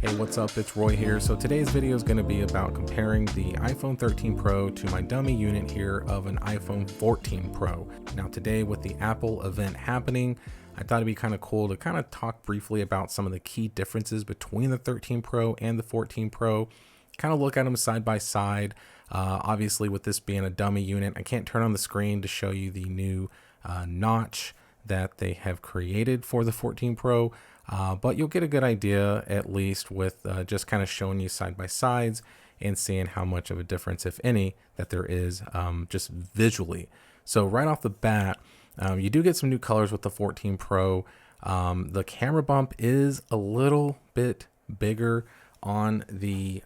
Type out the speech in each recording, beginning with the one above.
Hey, what's up? It's Roy here. So today's video is going to be about comparing the iPhone 13 Pro to my dummy unit here of an iPhone 14 Pro. Now today, with the Apple event happening, I thought it'd be kind of cool to kind of talk briefly about some of the key differences between the 13 Pro and the 14 Pro, kind of look at them side by side. Obviously, with this being a dummy unit, I can't turn on the screen to show you the new notch that they have created for the 14 Pro. But you'll get a good idea, at least with just kind of showing you side by sides and seeing how much of a difference, if any, that there is just visually. So right off the bat, you do get some new colors with the 14 Pro. The camera bump is a little bit bigger on the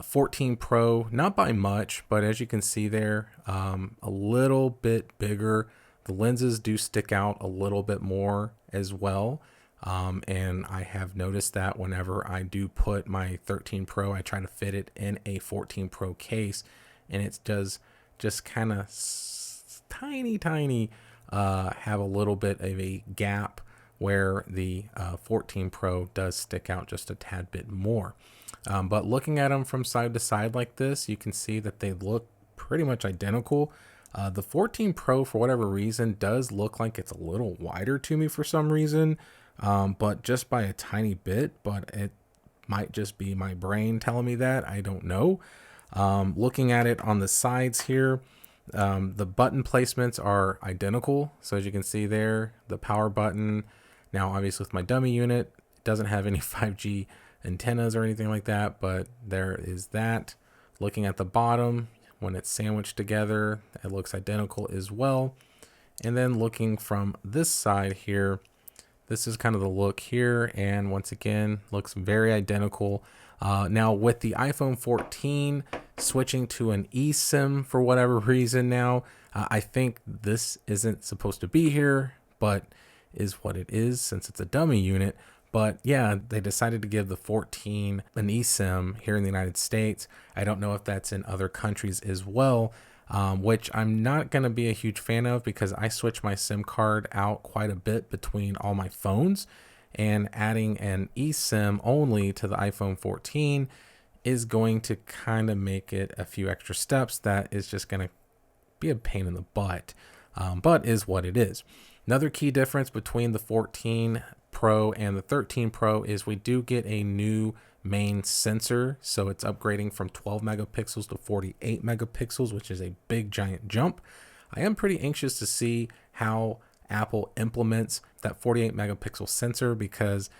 14 Pro, not by much, but as you can see there, a little bit bigger. The lenses do stick out a little bit more as well. And I have noticed that whenever I do put my 13 Pro, I try to fit it in a 14 Pro case, and it does just kind of tiny have a little bit of a gap where the 14 Pro does stick out just a tad bit more. But looking at them from side to side like this, you can see that they look pretty much identical. The 14 Pro, for whatever reason, does look like it's a little wider to me for some reason, but just by a tiny bit, but it might just be my brain telling me that. I don't know. Looking at it on the sides here, the button placements are identical. So as you can see there, the power button. Now, obviously with my dummy unit, it doesn't have any 5G antennas or anything like that, but there is that. Looking at the bottom, when it's sandwiched together, it looks identical as well. And then looking from this side here, this is kind of the look here, and once again looks very identical. Now with the iPhone 14 switching to an eSIM for whatever reason now, I think this isn't supposed to be here, but is what it is since it's a dummy unit. But yeah, they decided to give the 14 an eSIM here in the United States. I don't know if that's in other countries as well, which I'm not going to be a huge fan of because I switch my SIM card out quite a bit between all my phones, and adding an eSIM only to the iPhone 14 is going to kind of make it a few extra steps that is just going to be a pain in the butt, but is what it is. Another key difference between the 14 Pro and the 13 Pro is we do get a new main sensor. So it's upgrading from 12 megapixels to 48 megapixels, which is a big giant jump. I am pretty anxious to see how Apple implements that 48 megapixel sensor, because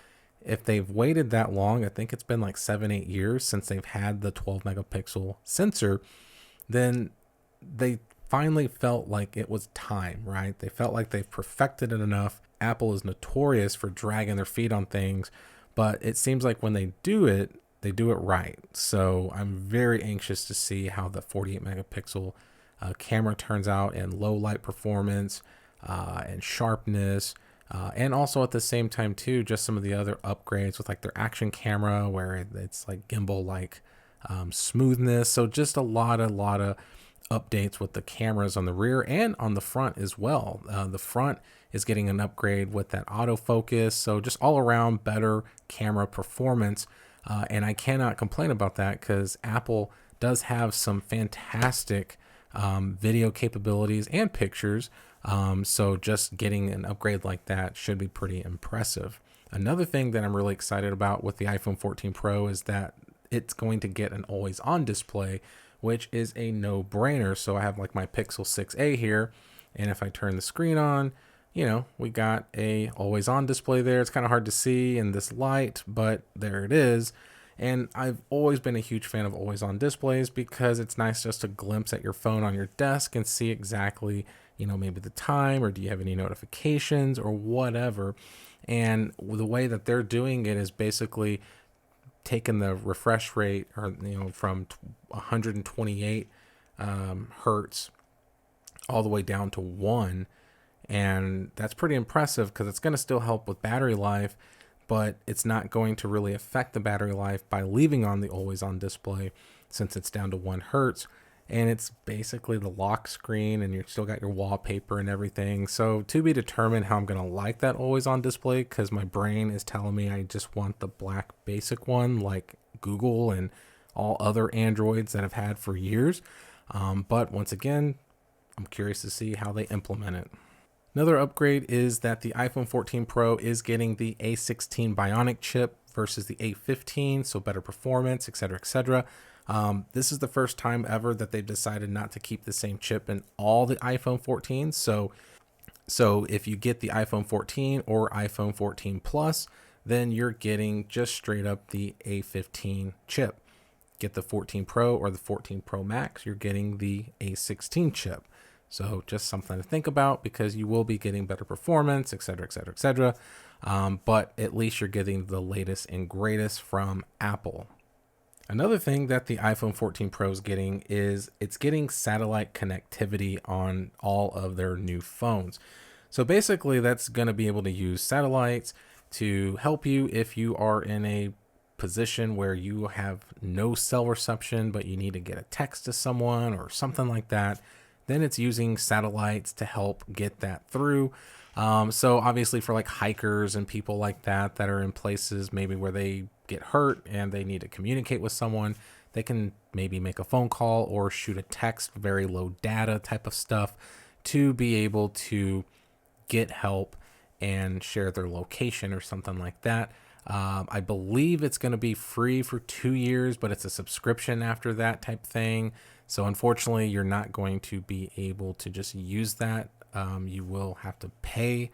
if they've waited that long, I think it's been like 7-8 years since they've had the 12 megapixel sensor, then they finally felt like it was time, right? They felt like they've perfected it enough. Apple is notorious for dragging their feet on things, but it seems like when they do it right. So I'm very anxious to see how the 48 megapixel camera turns out in low light performance and sharpness. And also at the same time too, just some of the other upgrades with like their action camera where it's like gimbal like smoothness. So just a lot of updates with the cameras on the rear and on the front as well. The front is getting an upgrade with that autofocus. So just all around better camera performance. And I cannot complain about that because Apple does have some fantastic video capabilities and pictures. So just getting an upgrade like that should be pretty impressive. Another thing that I'm really excited about with the iPhone 14 Pro is that it's going to get an always on display, which is a no-brainer. So I have like my Pixel 6a here, and if I turn the screen on, you know, we got a always on display there. It's kind of hard to see in this light, but there it is. And I've always been a huge fan of always on displays because it's nice just to glimpse at your phone on your desk and see exactly, you know, maybe the time, or do you have any notifications or whatever. And the way that they're doing it is basically taking the refresh rate, or from 128 hertz all the way down to 1, and that's pretty impressive because it's going to still help with battery life, but it's not going to really affect the battery life by leaving on the always on display since it's down to 1 hertz. and it's basically the lock screen, and you still got your wallpaper and everything. So to be determined how I'm gonna like that always on display, because my brain is telling me I just want the black basic one like Google and all other Androids that I've had for years. But once again, I'm curious to see how they implement it. Another upgrade is that the iPhone 14 Pro is getting the A16 Bionic chip versus the A15, so better performance, etc., etc. This is the first time ever that they've decided not to keep the same chip in all the iPhone 14s. So if you get the iPhone 14 or iPhone 14 Plus, then you're getting just straight up the A15 chip. Get the 14 Pro or the 14 Pro Max, you're getting the A16 chip. So just something to think about, because you will be getting better performance, etc., etc., etc. But at least you're getting the latest and greatest from Apple. Another thing that the iPhone 14 Pro is getting is it's getting satellite connectivity on all of their new phones. So basically that's going to be able to use satellites to help you if you are in a position where you have no cell reception, but you need to get a text to someone or something like that. Then it's using satellites to help get that through. So obviously for like hikers and people like that are in places maybe where they get hurt and they need to communicate with someone, they can maybe make a phone call or shoot a text, very low data type of stuff, to be able to get help and share their location or something like that. I believe it's going to be free for 2 years, but it's a subscription after that type thing. So unfortunately, you're not going to be able to just use that. You will have to pay,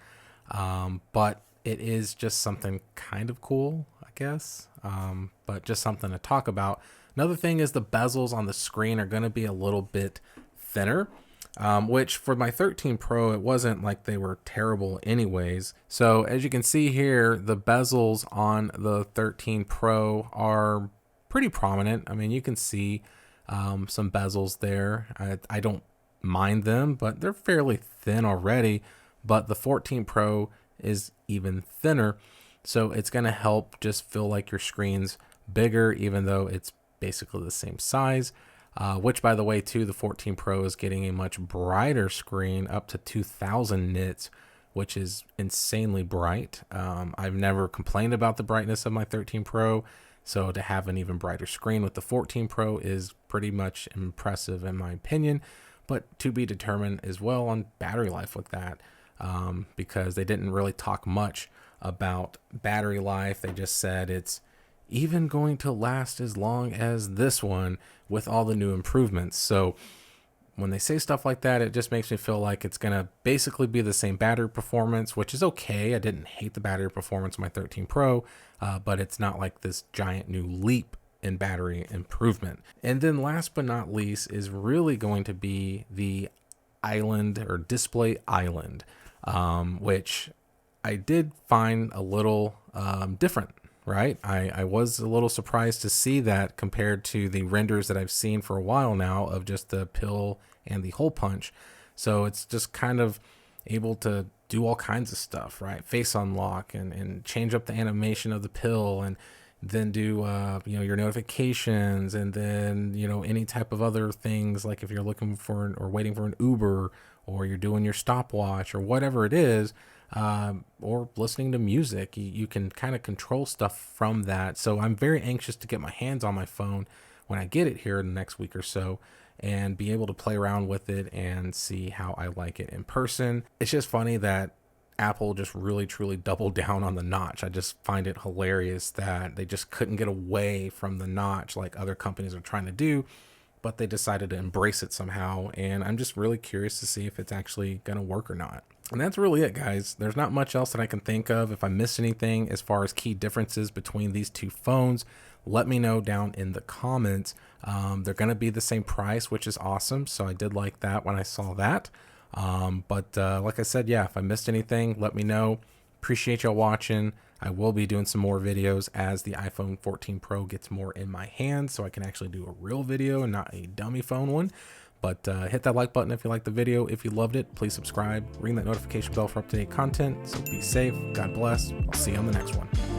but it is just something kind of cool, I guess, but just something to talk about. Another thing is the bezels on the screen are going to be a little bit thinner, which for my 13 Pro, it wasn't like they were terrible anyways. So as you can see here, the bezels on the 13 Pro are pretty prominent. I mean, you can see some bezels there. I don't mind them, but they're fairly thin already. But the 14 Pro is even thinner, so it's going to help just feel like your screen's bigger, even though it's basically the same size. Which, by the way, too, the 14 Pro is getting a much brighter screen, up to 2000 nits, which is insanely bright. I've never complained about the brightness of my 13 Pro. So to have an even brighter screen with the 14 Pro is pretty much impressive in my opinion, but to be determined as well on battery life with that, because they didn't really talk much about battery life. They just said it's even going to last as long as this one with all the new improvements. So when they say stuff like that, it just makes me feel like it's going to basically be the same battery performance, which is okay. I didn't hate the battery performance of my 13 Pro, but it's not like this giant new leap in battery improvement. And then last but not least is really going to be the island or display island, which I did find a little different. Right? I was a little surprised to see that compared to the renders that I've seen for a while now of just the pill and the hole punch. So it's just kind of able to do all kinds of stuff, right? Face unlock and change up the animation of the pill, and then do your notifications, and then any type of other things, like if you're looking for or waiting for an Uber, or you're doing your stopwatch or whatever it is, or listening to music. You can kind of control stuff from that. So I'm very anxious to get my hands on my phone when I get it here in the next week or so, and be able to play around with it and see how I like it in person. It's just funny that Apple just really truly doubled down on the notch. I just find it hilarious that they just couldn't get away from the notch like other companies are trying to do, but they decided to embrace it somehow. And I'm just really curious to see if it's actually going to work or not. And that's really it, guys. There's not much else that I can think of. If I missed anything as far as key differences between these two phones, let me know down in the comments. They're going to be the same price, which is awesome. So I did like that when I saw that. But like I said, yeah, if I missed anything, let me know. Appreciate y'all watching. I will be doing some more videos as the iPhone 14 Pro gets more in my hands, so I can actually do a real video and not a dummy phone one. But hit that like button if you liked the video. If you loved it, please subscribe. Ring that notification bell for up-to-date content. So be safe. God bless. I'll see you on the next one.